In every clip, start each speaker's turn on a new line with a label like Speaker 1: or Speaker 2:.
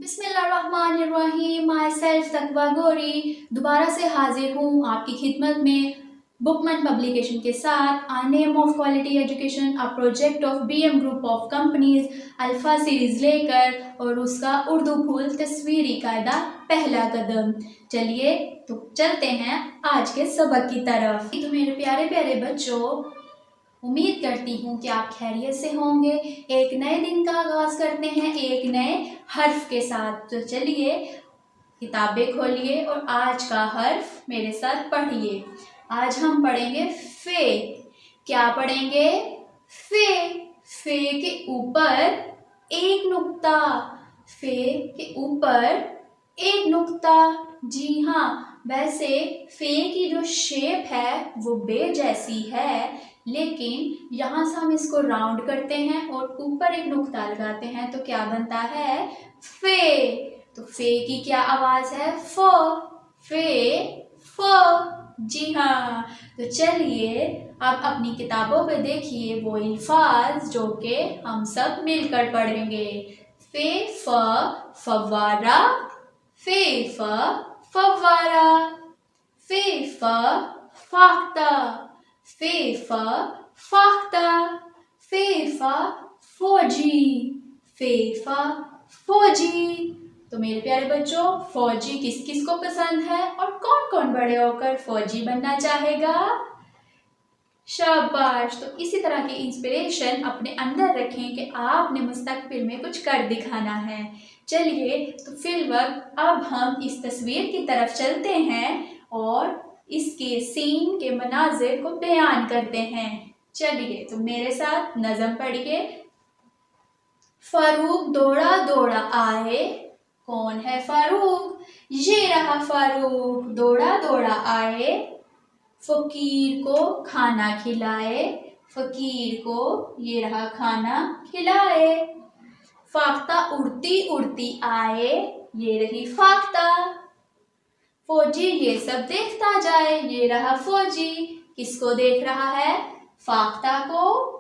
Speaker 1: बिस्मिल्लाहिर्रहमानिर्रहीम। My self तकवा गोरी दोबारा से हाजिर हूँ आपकी खिदमत में बुकमन पब्लिकेशन के साथ। A name of quality education, a project of BM group of companies alpha series लेकर, और उसका उर्दू फूल तस्वीरी कायदा पहला कदम। चलिए तो चलते हैं आज के सबक की तरफ। तो मेरे प्यारे प्यारे बच्चों, उम्मीद करती हूँ कि आप खैरियत से होंगे। एक नए दिन का आगाज करते हैं एक नए हर्फ के साथ। तो चलिए किताबें खोलिए और आज का हर्फ मेरे साथ पढ़िए। आज हम पढ़ेंगे फे। क्या पढ़ेंगे? फे। फे के ऊपर एक नुक्ता। फे के ऊपर एक नुक्ता। जी हाँ, वैसे फे की जो शेप है वो बे जैसी है, लेकिन यहाँ से हम इसको राउंड करते हैं और ऊपर एक नुक्ता लगाते हैं तो क्या बनता है? फे। तो फे की क्या आवाज है? फ। फे फ। जी हाँ, तो चलिए आप अपनी किताबों पे देखिए वो अल्फाज जो कि हम सब मिलकर पढ़ेंगे। फे फ फव्वारा। फे फ फव्वारा। फे फ फाख्ता। फे फ फाख्ता। फे फ फौजी। फे फ फौजी। तो मेरे प्यारे बच्चों, फौजी किस किस को पसंद है और कौन कौन बड़े होकर फौजी बनना चाहेगा? शाबाश। तो इसी तरह की इंस्पिरेशन अपने अंदर रखें कि आपने मुस्तकबिल में कुछ कर दिखाना है। चलिए तो फिर वक्त अब हम इस तस्वीर की तरफ चलते हैं और इसके सीन के मनाजिर को बयान करते हैं। चलिए तो मेरे साथ नज़म पढ़िए। फारूक दौड़ा दौड़ा आए। कौन है फारूक? ये रहा फारूक दौड़ा दौड़ा आए। फकीर को खाना खिलाए। फकीर को ये रहा खाना खिलाए। फाख्ता उड़ती उड़ती आए। ये रही फाख्ता। फौजी ये सब देखता जाए। ये रहा फौजी। किसको देख रहा है? फाख्ता को,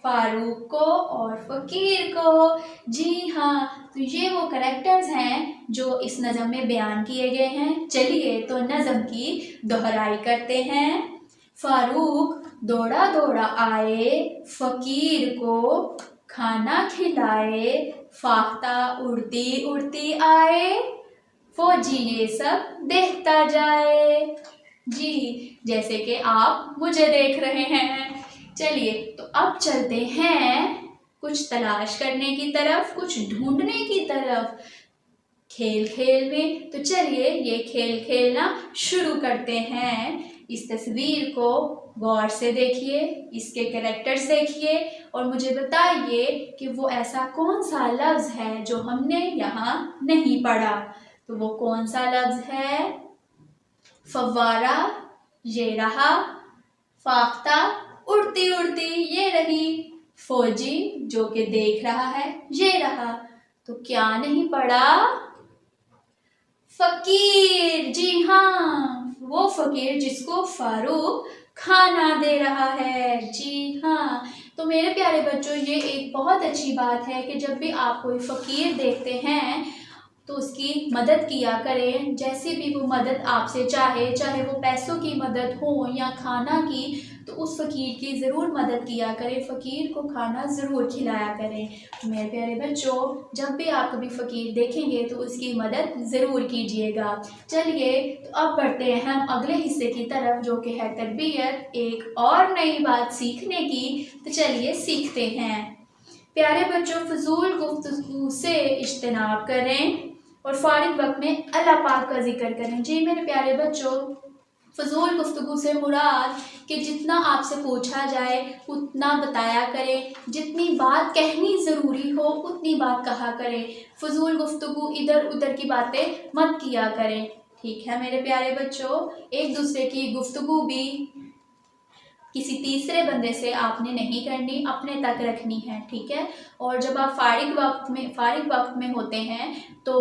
Speaker 1: फारूक को और फकीर को। जी हाँ, तो ये वो कैरेक्टर्स हैं जो इस नज़म में बयान किए गए हैं। चलिए तो नज़म की दोहराई करते हैं। फारूक दौड़ा दौड़ा आए। फकीर को खाना खिलाए। फाख्ता उड़ती उड़ती आए। फौजी ये सब देखता जाए। जी, जैसे कि आप मुझे देख रहे हैं। चलिए तो अब चलते हैं कुछ तलाश करने की तरफ, कुछ ढूंढने की तरफ खेल खेल में। तो चलिए ये खेल खेलना शुरू करते हैं। इस तस्वीर को गौर से देखिए, इसके कैरेक्टर्स देखिए और मुझे बताइए कि वो ऐसा कौन सा लफ्ज़ है जो हमने यहाँ नहीं पढ़ा। तो वो कौन सा लफ्ज़ है? फव्वारा ये रहा। फाख्ता उड़ती उड़ती ये रही। फौजी जो कि देख रहा है ये रहा। तो क्या नहीं पढ़ा? फकीर। जी हाँ, वो फकीर जिसको फारूक खाना दे रहा है। जी हाँ, तो मेरे प्यारे बच्चों, ये एक बहुत अच्छी बात है कि जब भी आप कोई फ़कीर देखते हैं तो उसकी मदद किया करें। जैसी भी वो मदद आपसे चाहे, चाहे वो पैसों की मदद हो या खाना की, तो उस फ़कीर की ज़रूर मदद किया करें। फ़कीर को खाना ज़रूर खिलाया करें। मेरे प्यारे बच्चों, जब भी आप कभी फ़कीर देखेंगे तो उसकी मदद ज़रूर कीजिएगा। चलिए तो अब बढ़ते हैं हम अगले हिस्से की तरफ जो कि है तरबियत, एक और नई बात सीखने की। तो चलिए सीखते हैं। प्यारे बच्चों, फजूल गुफ्तगू से इज्तनाब करें और फारिग वक्त में अल्लाह पाक का जिक्र करें। जी मेरे प्यारे बच्चों, फजूल गुफ्तगू से मुराद कि जितना आपसे पूछा जाए उतना बताया करें। जितनी बात कहनी ज़रूरी हो उतनी बात कहा करें। फजूल गुफ्तगू इधर उधर की बातें मत किया करें। ठीक है मेरे प्यारे बच्चों, एक दूसरे की गुफ्तगू भी किसी तीसरे बंदे से आपने नहीं करनी, अपने तक रखनी है। ठीक है। और जब आप फारिग वक्त में होते हैं तो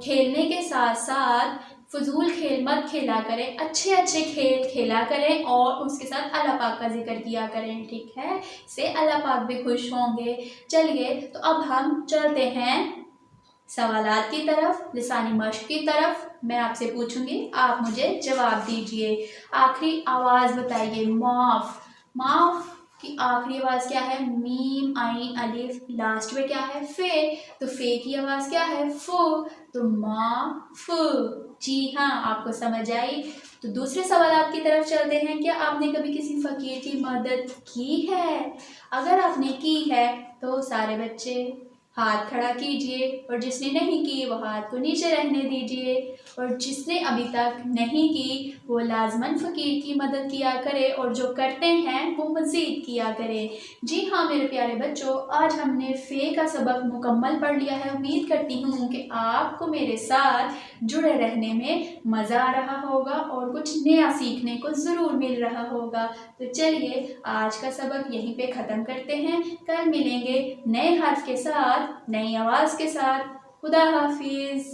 Speaker 1: खेलने के साथ साथ फजूल खेल मत खेला करें। अच्छे अच्छे खेल खेला करें और उसके साथ अल्लाह पाक का जिक्र किया करें। ठीक है, इससे अल्लाह पाक भी खुश होंगे। चलिए तो अब हम चलते हैं सवालात की तरफ, लिसानी मश्क की तरफ मैं आपसे पूछूंगी, आप मुझे जवाब दीजिए। आखिरी आवाज बताइए, माफ। माफ की आखिरी आवाज क्या है? मीम, आइन, अलिफ, लास्ट में क्या है? फे। तो फे की आवाज क्या है? फू। तो माफ। जी हाँ, आपको समझ आई। तो दूसरे सवालात की तरफ चलते हैं। क्या आपने कभी किसी फकीर की मदद की है? अगर आपने की है तो सारे बच्चे हाथ खड़ा कीजिए, और जिसने नहीं की वो हाथ को नीचे रहने दीजिए, और जिसने अभी तक नहीं की वो लाजमन फ़कीर की मदद किया करे, और जो करते हैं वो मज़ीद किया करे। जी हाँ मेरे प्यारे बच्चों, आज हमने फ़े का सबक मुकम्मल पढ़ लिया है। उम्मीद करती हूँ कि आपको मेरे साथ जुड़े रहने में मज़ा आ रहा होगा और कुछ नया सीखने को ज़रूर मिल रहा होगा। तो चलिए आज का सबक यहीं पे ख़त्म करते हैं। कल मिलेंगे नए हर्फ के साथ, नई आवाज़ के साथ। खुदा हाफिज़।